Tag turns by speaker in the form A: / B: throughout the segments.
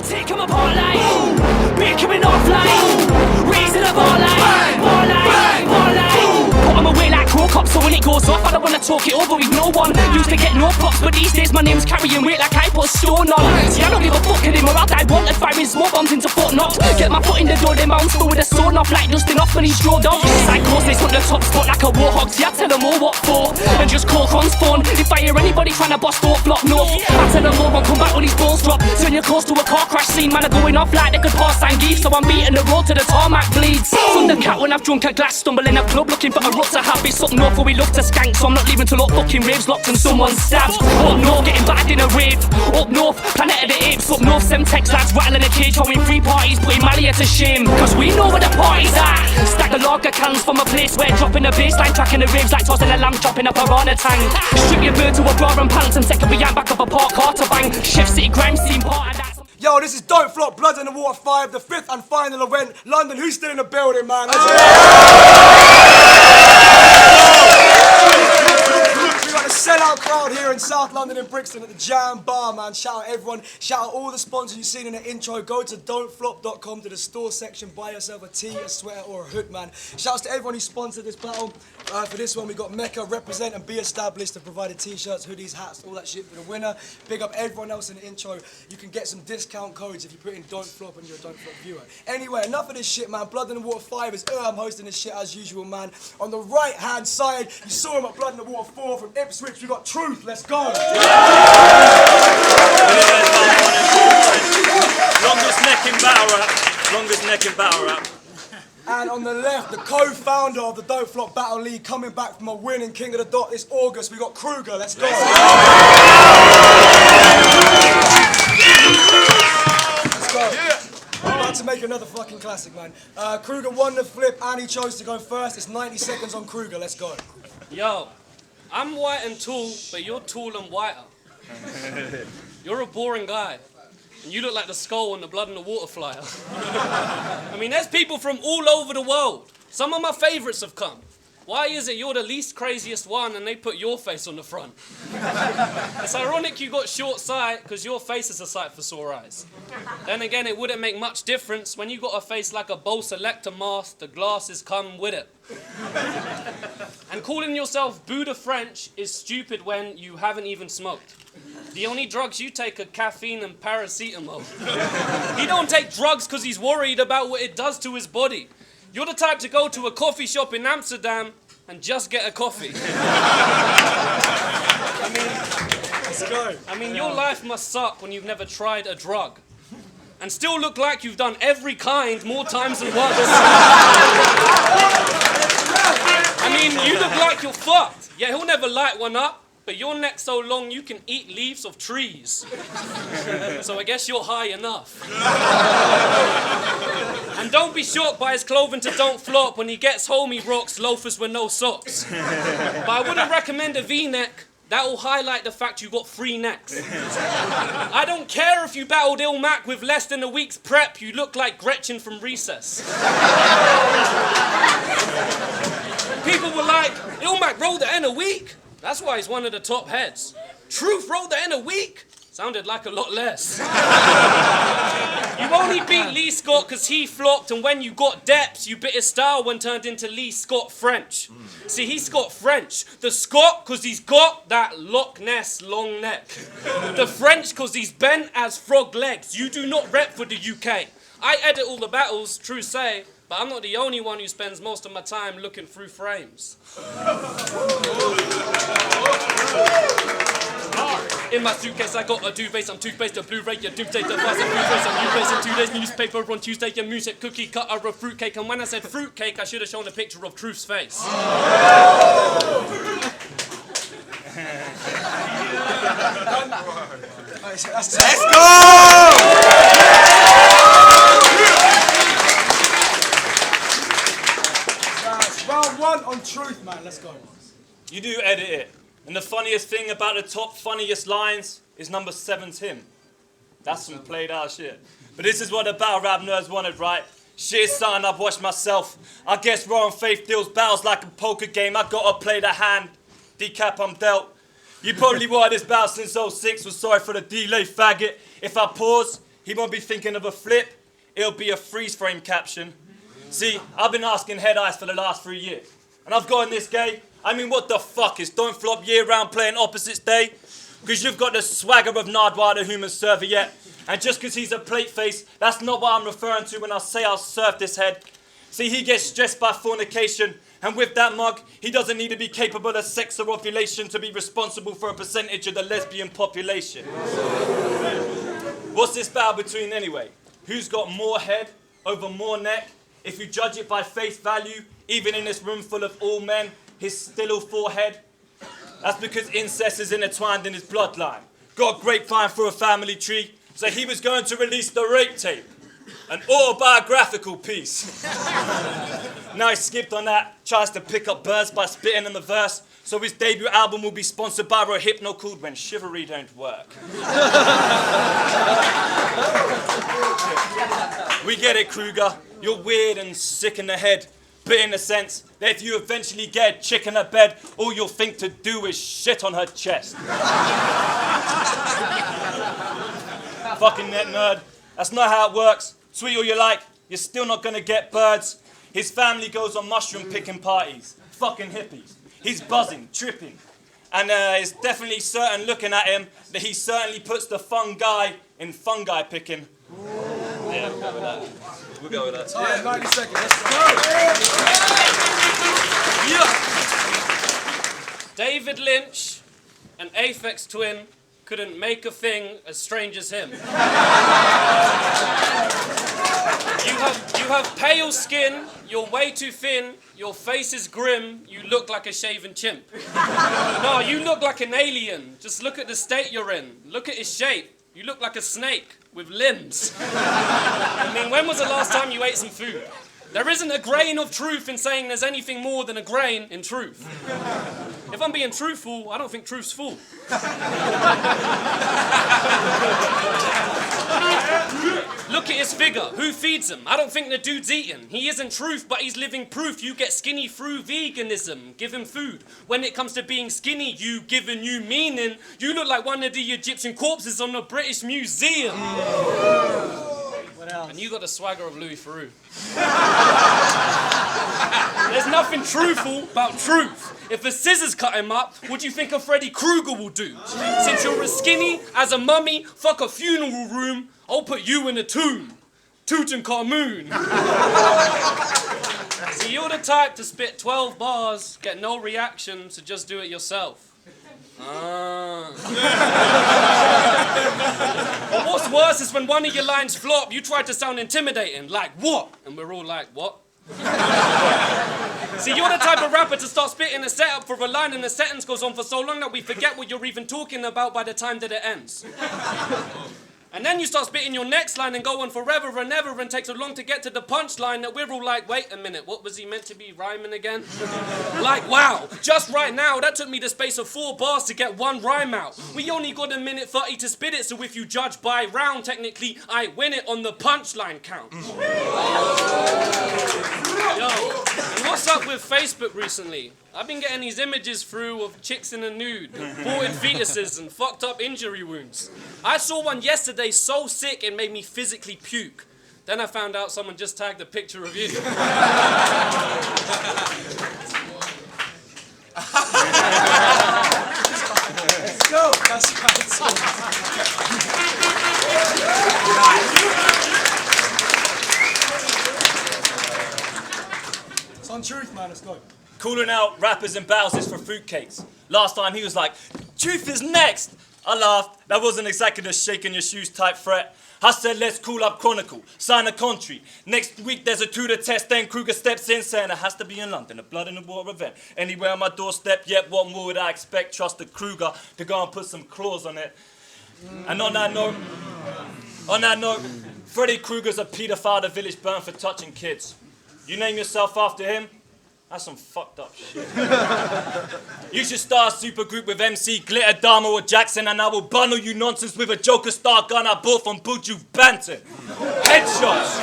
A: take him apart like beer coming off like raising the bar like put him away like crow cops, so when it goes off I don't wanna talk it over with no one. Used to get no props, but these days my name's carrying weight like I put a stone on. See, I don't give a fuck anymore, I'll die wanted firing small bombs into Fort Knox. Get my foot in the door, then bounce through with a sword off like dusting off when he's drove down. Psychosis on the top spot like a warhog, see I tell them all what for, and just call Con's phone. If I hear anybody trying to bust off block north, I tell them all won't come back when these balls drop. Turn your close to a car crash scene, man are going off like they could pass and give. So I'm beating the road to the tarmac bleeds. Thundercat when I've drunk a glass, stumble in a club looking for a rut to have. It's up north where we love to skank, so I'm not leaving till all fucking raves locked and someone's stabbed. Up north getting battered in a rave, up north planet of the apes, up north Semtex lads rattling a cage, holding free parties, putting Malia to shame. Cause we know where the party's at. Stack of lager cans from a place where dropping a baseline, tracking the raves like tossing a lamb, chopping a piranha tank. Strip your bird to a bra and pants and second behind back of a park car to bang. Chef City grime scene part of that.
B: Yo, this is Don't Flop, Blood in the Water 5, the 5th and final event. London, who's still in the building, man? We got a sellout crowd here in South London in Brixton at the Jam Bar, man. Shout out everyone, shout out all the sponsors you've seen in the intro. Go to don'tflop.com to the store section, buy yourself a tee, a sweater or a hood, man. Shouts to everyone who sponsored this battle. For this one we got Mecca, Represent and Be Established to provide t-shirts, hoodies, hats, all that shit for the winner. Big up everyone else in the intro. You can get some discount codes if you put in Don't Flop and you're a Don't Flop viewer. Anyway, enough of this shit, man. Blood in the Water 5 is I'm hosting this shit as usual, man. On the right hand side, you saw him at Blood in the Water 4 from Ipswich. We got Truth. Let's go.
C: Longest neck in battle rap. Longest neck in battle rap.
B: And on the left, the co-founder of the Don't Flop Battle League, coming back from a win in King of the Dot this August. We got Krueger. Let's go. Let's go. I'm about to make another fucking classic, man. Krueger won the flip and he chose to go first. It's 90 seconds on Krueger. Let's go.
D: Yo, I'm white and tall, but you're tall and whiter. You're a boring guy. And you look like the skull on the Blood in the Water flyer. I mean, there's people from all over the world. Some of my favourites have come. Why is it you're the least craziest one and they put your face on the front? It's ironic you got short sight because your face is a sight for sore eyes. Then again, it wouldn't make much difference when you got a face like a Bow Selector mask, the glasses come with it. And calling yourself Buddha French is stupid when you haven't even smoked. The only drugs you take are caffeine and paracetamol. He don't take drugs because he's worried about what it does to his body. You're the type to go to a coffee shop in Amsterdam and just get a coffee. I mean, your life must suck when you've never tried a drug. And still look like you've done every kind more times than once. I mean, you look like you're fucked. Yeah, he'll never light one up. But your neck's so long you can eat leaves of trees. So I guess you're high enough. And don't be shocked by his clothing to Don't Flop. When he gets home he rocks loafers with no socks. But I wouldn't recommend a V-neck. That will highlight the fact you got 3 necks. I don't care if you battled Ilmac with less than a week's prep. You look like Gretchen from Recess. People were like, Ilmac rolled the N a week? That's why he's one of the top heads. Truth rolled the N a week? Sounded like a lot less. You only beat Lee Scott because he flopped, and when you got depths, you bit his style when turned into Lee Scott French. See, he's Scott French. The Scott because he's got that Loch Ness long neck. The French because he's bent as frog legs. You do not rep for the UK. I edit all the battles, true say, but I'm not the only one who spends most of my time looking through frames. In my suitcase I got a duvet, some toothpaste, a Blu-ray, a doomsday device, a Blu-ray, some new place in 2 days, newspaper on Tuesday, a music, cookie cutter, a fruitcake, and when I said fruitcake I should have shown a picture of Truth's face.
B: Let's go! Round 1 on Truth, man. Let's go.
C: You do edit it. And the funniest thing about the top funniest lines is number 7's him. That's some played out shit. But this is what the battle rap nerds wanted, right? Shit's something I've watched myself. I guess Raw and Faith deals battles like a poker game. I gotta play the hand. Decap I'm dealt. You probably wanted this battle since 06. Was sorry for the delay, faggot. If I pause, he won't be thinking of a flip, it'll be a freeze frame caption. See, I've been asking Head Ice for the last 3 years, and I've gotten this gay. I mean, what the fuck is Don't Flop year round playing Opposites Day? Because you've got the swagger of Nardwar the human serviette, and just because he's a plate face, that's not what I'm referring to when I say I'll serve this head. See, he gets stressed by fornication, and with that mug, he doesn't need to be capable of sex or ovulation to be responsible for a percentage of the lesbian population. What's this battle between anyway? Who's got more head over more neck? If you judge it by face value, even in this room full of all men, he's still all forehead. That's because incest is intertwined in his bloodline. Got a grapevine through a family tree, so he was going to release the rape tape. An autobiographical piece. Now he skipped on that, tries to pick up birds by spitting in the verse, so his debut album will be sponsored by a hypno called When Chivalry Don't Work. We get it, Krueger. You're weird and sick in the head, but in the sense that if you eventually get a chick in her bed, all you'll think to do is shit on her chest. Fucking net nerd. That's not how it works. Tweet all you like, you're still not gonna get birds. His family goes on mushroom picking parties. Fucking hippies. He's buzzing, tripping. And it's definitely certain looking at him that he certainly puts the fun guy in fungi picking. Yeah, we'll go with that. We'll go with that.
B: Time, 90 seconds. Let's go.
C: Yeah.
D: David Lynch, an Aphex twin, couldn't make a thing as strange as him. You have pale skin, you're way too thin, your face is grim, you look like a shaven chimp. No, you look like an alien. Just look at the state you're in. Look at his shape. You look like a snake with limbs. I mean, when was the last time you ate some food? There isn't a grain of truth in saying there's anything more than a grain in truth. If I'm being truthful, I don't think truth's full. Look at his figure. Who feeds him? I don't think the dude's eating. He isn't truth, but he's living proof. You get skinny through veganism. Give him food. When it comes to being skinny, you give a new meaning. You look like one of the Egyptian corpses on the British Museum. And you got the swagger of Louis Theroux. There's nothing truthful about truth. If the scissors cut him up, what do you think a Freddy Krueger will do? Since you're as skinny as a mummy, fuck a funeral room, I'll put you in a tomb. Tutankhamun. See, you're the type to spit 12 bars, get no reaction, so just do it yourself. But what's worse is when one of your lines flop, you try to sound intimidating, like what? And we're all like, what? See, you're the type of rapper to start spitting a setup for a line and the sentence goes on for so long that we forget what you're even talking about by the time that it ends. And then you start spitting your next line and go on forever and ever and takes so long to get to the punchline that we're all like, wait a minute, what was he meant to be rhyming again? Like, wow, just right now, that took me the space of 4 bars to get one rhyme out. We only got a minute 30 to spit it, so if you judge by round, technically, I win it on the punchline count. Yo, and what's up with Facebook recently? I've been getting these images through of chicks in the nude, aborted fetuses and fucked up injury wounds. I saw one yesterday so sick it made me physically puke. Then I found out someone just tagged a picture of you.
B: Let's go. That's right. It's on truth, man. Let's go.
C: Calling out rappers and bowsers for fruitcakes. Last time he was like, truth is next. I laughed. That wasn't exactly the shaking your shoes type threat. I said, let's call up Chronicle, sign a contract. Next week there's a tutor test, then Krueger steps in saying it has to be in London, a blood in the water event. Anywhere on my doorstep, yet what more would I expect? Trust the Krueger to go and put some claws on it. And on that note, Freddy Krueger's a paedophile the village burned for touching kids. You name yourself after him? That's some fucked up shit. You should start a supergroup with MC, Glitter, Dharma or Jackson, and I will bundle you nonsense with a Joker Star gun I bought from Buju Banton. Headshots.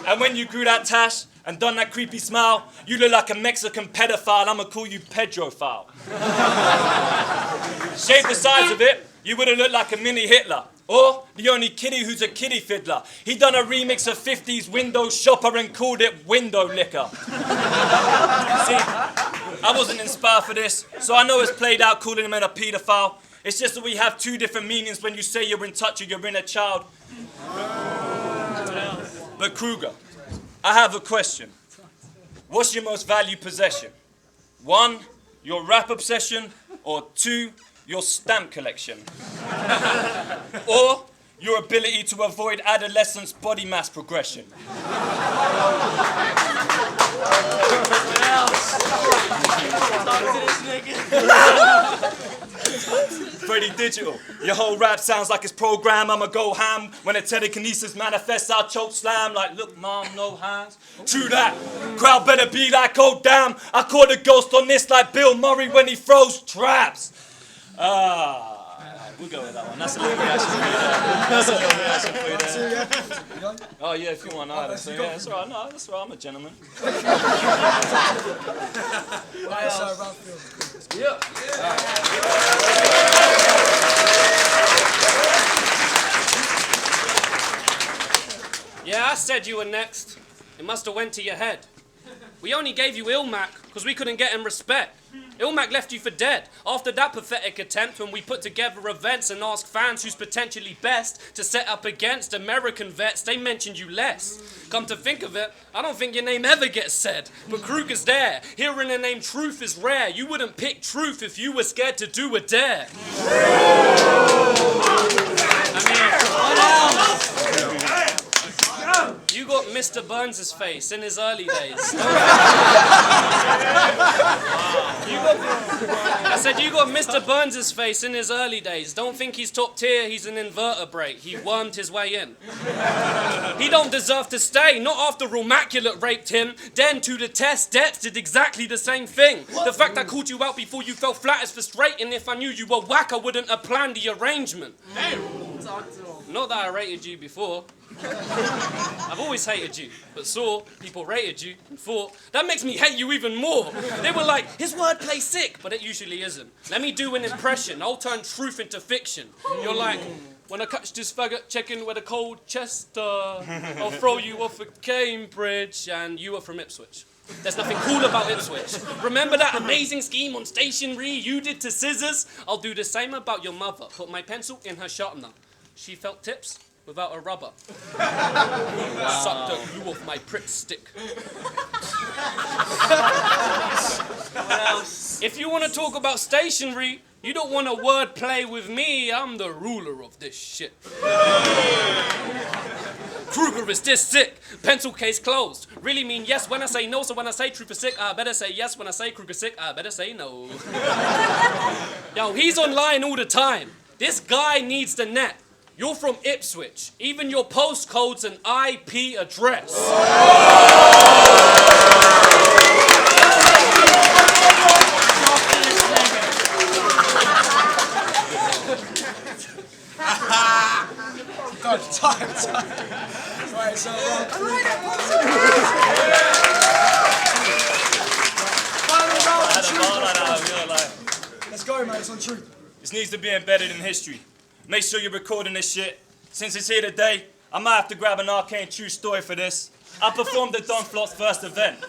C: And when you grew that tash and done that creepy smile, you look like a Mexican pedophile. I'ma call you Pedrophile. Shave the sides of it, you would have looked like a mini Hitler. Or the only kiddie who's a kiddie fiddler. He done a remix of 50s Window Shopper and called it Window Licker. See, I wasn't inspired for this, so I know it's played out calling him a paedophile. It's just that we have two different meanings when you say you're in touch with your inner child. But Krueger, I have a question. What's your most valued possession? 1, your rap obsession, or 2, your stamp collection? Or your ability to avoid adolescence body mass progression? Pretty digital. Your whole rap sounds like it's programmed. I'ma go ham. When a telekinesis manifests, I'll choke slam. Like, look, mom, no hands. True that. Crowd better be like, oh damn. I caught a ghost on this like Bill Murray when he throws traps. We'll go with that one. That's a little reaction for you there. That's a little reaction for you there. Oh yeah, if you want either. So yeah, that's all right. No, that's all right. I'm a gentleman.
D: Yeah, I said you were next. It must have went to your head. We only gave you Ilmac because we couldn't get him respect. Ilmac left you for dead. After that pathetic attempt when we put together events and asked fans who's potentially best to set up against American vets, they mentioned you less. Come to think of it, I don't think your name ever gets said. But Kruger's there. Hearing the name Truth is rare. You wouldn't pick Truth if you were scared to do a dare. You got Mr. Burns' face in his early days. I said you got Mr. Burns' face in his early days. Don't think he's top tier, he's an invertebrate. He wormed his way in. He don't deserve to stay, not after Immaculate raped him. Then to the test, Deps did exactly the same thing. The fact I called you out before you fell flat is frustrating. If I knew you were whack, I wouldn't have planned the arrangement. Not that I rated you before. I've always hated you, but saw people rated you and thought, that makes me hate you even more. They were like, his wordplay's sick, but it usually isn't. Let me do an impression, I'll turn truth into fiction. You're like, when I catch this faggot checking with a cold Chester, I'll throw you off at Cambridge, and you are from Ipswich. There's nothing cool about Ipswich. Remember that amazing scheme on stationery you did to scissors? I'll do the same about your mother. Put my pencil in her sharpener. She felt tips without a rubber. Sucked the glue off my prick stick. If you want to talk about stationery, you don't want a word play with me. I'm the ruler of this shit. Krueger is this sick. Pencil case closed. Really mean yes when I say no, so when I say truth is sick, I better say yes. When I say Krueger's sick, I better say no. Yo, he's online all the time. This guy needs the net. You're from Ipswich. Even your postcode's an IP address.
B: Time. Right, so let's go, man. It's on truth.
C: This needs to be embedded in history. Make sure you're recording this shit. Since it's here today, I might have to grab an arcane true story for this. I performed at Don Flot's first event.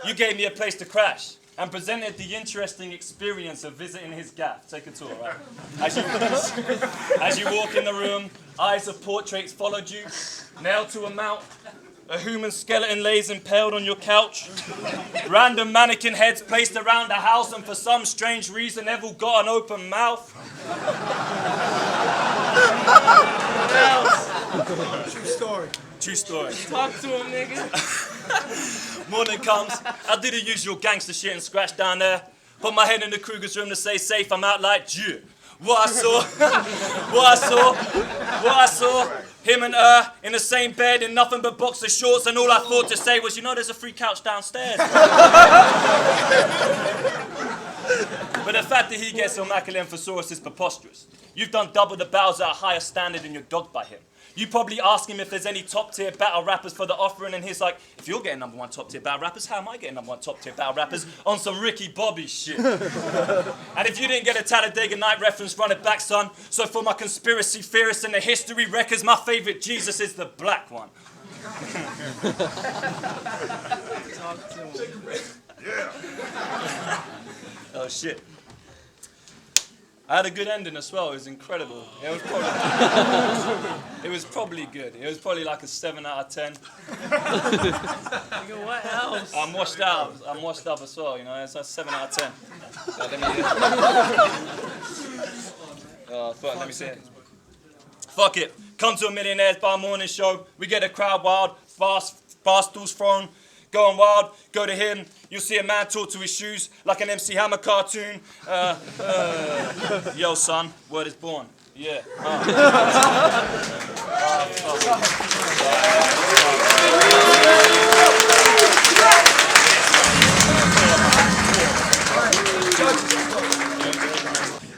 C: You gave me a place to crash and presented the interesting experience of visiting his gaff. Take a tour, right? As you walk in the room, eyes of portraits followed you, nailed to a mount. A human skeleton lays impaled on your couch. Random mannequin heads placed around the house, and for some strange reason, Neville got an open mouth.
B: True story.
C: True story.
D: Talk to him, nigga.
C: Morning comes, I did the usual gangster shit and scratch down there. Put my head in the Kruger's room to say safe, I'm out like Dieu. What I saw, him and her in the same bed in nothing but boxer shorts, and all I thought to say was, you know, there's a free couch downstairs. But the fact that he gets immaculate emphasaurus is preposterous. You've done double the bows at a higher standard and you're dogged by him. You probably ask him if there's any top tier battle rappers for the offering, and he's like, if you're getting number 1 top tier battle rappers, how am I getting number 1 top tier battle rappers on some Ricky Bobby shit? And if you didn't get a Talladega Night reference, run it back, son. So for my conspiracy theorists and the history wreckers, my favorite Jesus is the black one. Oh shit. I had a good ending as well. It was incredible. It was probably good. It was probably like a 7 out of 10.
D: What else?
C: I'm washed out. I'm washed up as well. You know, it's a 7 out of 10. So let me see it. Fuck it. Come to a Millionaires Bar morning show. We get the crowd wild. Fast stools thrown. Going wild, go to him. You'll see a man talk to his shoes like an MC Hammer cartoon. Yo, son, word is born. Yeah.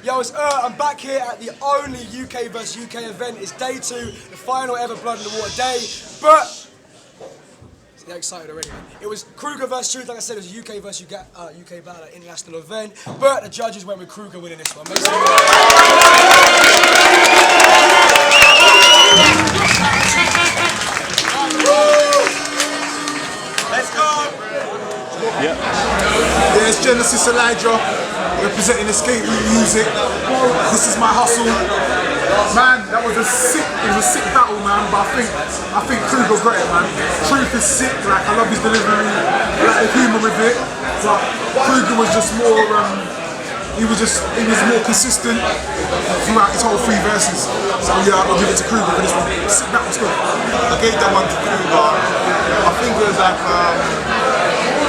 B: Yo, it's I'm back here at the only UK vs UK event. It's day 2, the final ever Blood in the Water day. But they're excited already, man. It was Krueger vs Truth, like I said, it was a UK vs UK battle international event. But the judges went with Krueger winning this one. Make some noise.
E: Let's go! Yeah, it's Genesis Elijah, representing Escape Route Music. This is my hustle. Man, that was a sick battle, man, but I think Krueger got it, man. Truth is sick, like, I love his delivery, I like the humour with it, but Krueger was just more, he was more consistent throughout his whole 3 verses. So yeah, I'll give it to Krueger for this one. Sick battle still.
F: I gave that one to Krueger. I think it was like,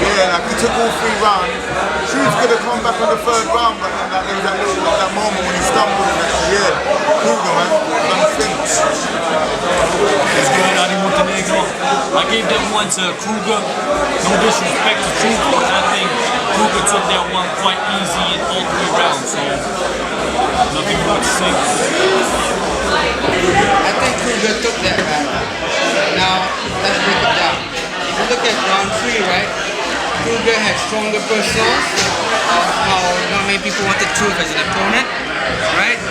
F: like he took all 3 rounds. Truth could have come back on the 3rd round, but then there was that moment when he stumbled. Krueger, man, done things.
G: It's good, Adi Montenegro. I gave that one to Krueger. No disrespect to Truth, but I think Krueger took that one quite easy in all 3 rounds. So nothing more to say.
H: I think Krueger took that round. Now, let's break it down. If you look at round 3, right? Krueger had stronger personals of how not many people wanted Truth as an opponent, right?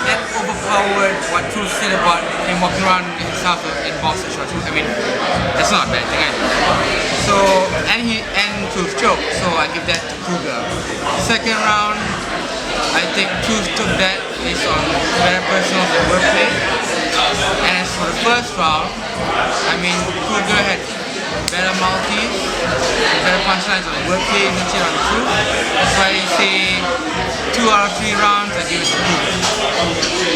H: That overpowered what Truth said about him walking around himself in boxer shorts. I mean, that's not a bad thing, right? So, and Truth choked, so I give that to Krueger. Second round, I think Truth took that based on better personals and wordplay. And as for the first round, I mean, Krueger had better multis, better punchlines on the wordplay and shit on the Truth. That's why I say 2 out of 3 rounds, I give it to Krueger.